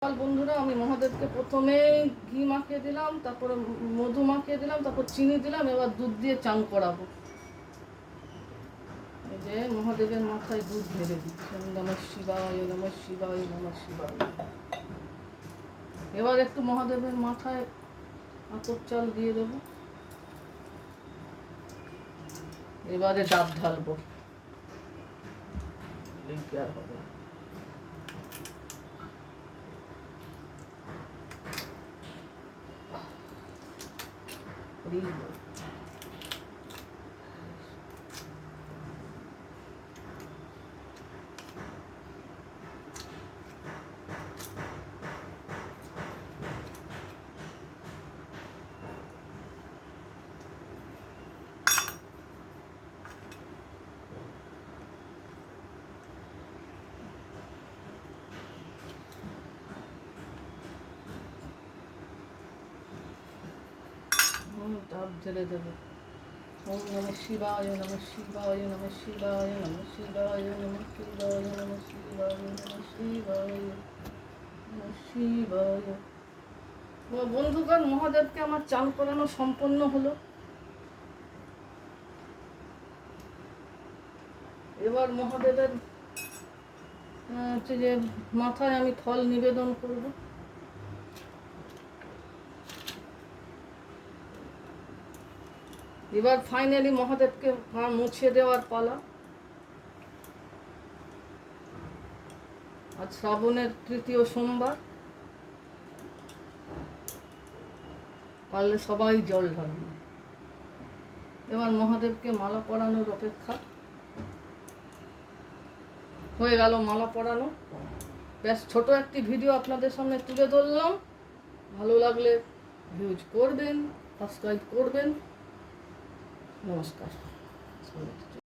বন্ধুরা, আমি মহাদেবকে প্রথমে ঘি মাখিয়ে দিলাম, তারপরে মধু মাখিয়ে দিলাম, তারপর চিনি দিলাম। এবার দুধ দিয়ে চান করাবো। এই যে মহাদেবের মাথায় দুধ ঢেলে দিচ্ছি। নমঃ শিবায়, নমঃ শিবায়, নমঃ শিবায়। এবার একটু মহাদেবের মাথায় আতপ চাল দিয়ে দেবো। এবারে ডাব ঢালবো। আর হবে ডাব ঢেলে দেবো। ওম নমঃ শিবায়, নমঃ শিবায়, নমঃ শিবায়, নমঃ শিবায়, নমঃ শিবায়, নমঃ শিবায়, নমঃ শিবায়, নমঃ শিবায়। বন্ধুগণ, মহাদেবকে আমার চান করানো সম্পন্ন হলো। এবার মহাদেবের হচ্ছে যে মাথায় আমি ফল নিবেদন করব। এবার ফাইনালি মহাদেবকে মুছিয়ে দেওয়ার পালা। আজ শ্রাবণের তৃতীয় সোমবার। পারলে সবাই জল ঢালবে। এবার মহাদেবকে মালা পরানোর অপেক্ষা। হয়ে গেল মালা পরানো। বেশ ছোট একটি ভিডিও আপনাদের সামনে তুলে ধরলাম। ভালো লাগলে ভিউজ করবেন, সাবস্ক্রাইব করবেন। নমস্কার।